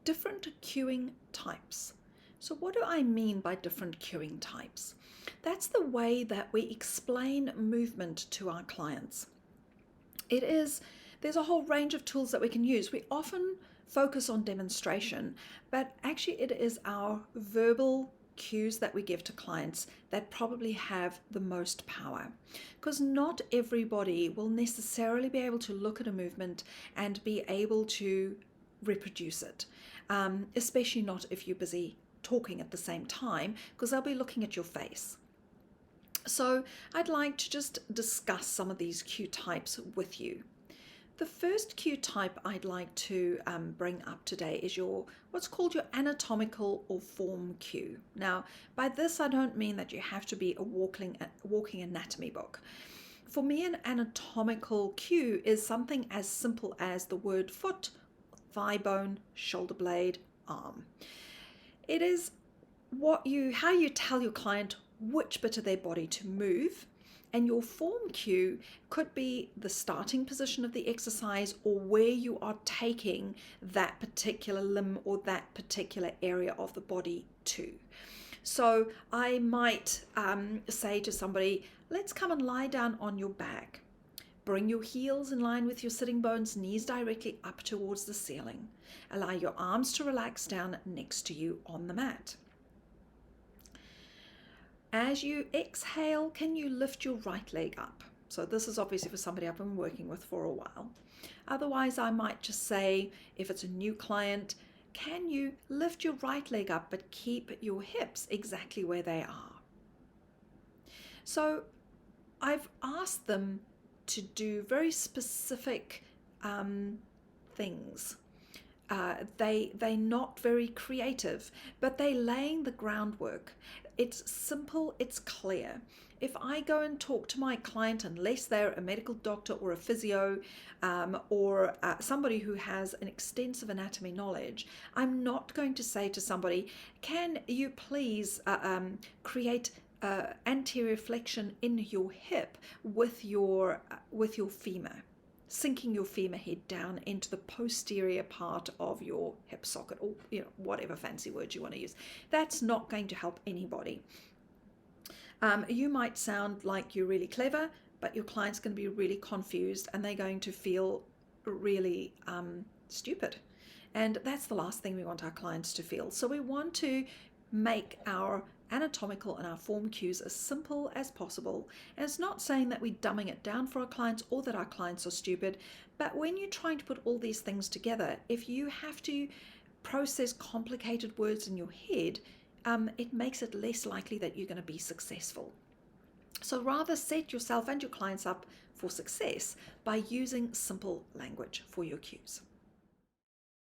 different cueing types. So what do I mean by different cueing types? That's the way that we explain movement to our clients. There's a whole range of tools that we can use. We often focus on demonstration, but actually it is our verbal cues that we give to clients that probably have the most power, because not everybody will necessarily be able to look at a movement and be able to reproduce it, especially not if you're busy talking at the same time, because they'll be looking at your face. So I'd like to just discuss some of these cue types with you. The first cue type I'd like to bring up today is what's called your anatomical or form cue. Now, by this I don't mean that you have to be a walking anatomy book. For me, an anatomical cue is something as simple as the word foot, thigh bone, shoulder blade, arm. It is how you tell your client which bit of their body to move, and your form cue could be the starting position of the exercise or where you are taking that particular limb or that particular area of the body to. So I might say to somebody, let's come and lie down on your back. Bring your heels in line with your sitting bones, knees directly up towards the ceiling. Allow your arms to relax down next to you on the mat. As you exhale, can you lift your right leg up? So this is obviously for somebody I've been working with for a while. Otherwise, I might just say, if it's a new client, can you lift your right leg up but keep your hips exactly where they are? So I've asked them to do very specific things. They're not very creative, but they're laying the groundwork. It's simple, it's clear. If I go and talk to my client, unless they're a medical doctor or a physio or somebody who has an extensive anatomy knowledge, I'm not going to say to somebody, can you please create anterior flexion in your hip with your femur, sinking your femur head down into the posterior part of your hip socket, or whatever fancy word you want to use. That's not going to help anybody. You might sound like you're really clever, but your client's going to be really confused and they're going to feel really stupid. And that's the last thing we want our clients to feel. So we want to make our anatomical and our form cues as simple as possible. And it's not saying that we're dumbing it down for our clients or that our clients are stupid, but when you're trying to put all these things together, if you have to process complicated words in your head, it makes it less likely that you're going to be successful. So rather set yourself and your clients up for success by using simple language for your cues.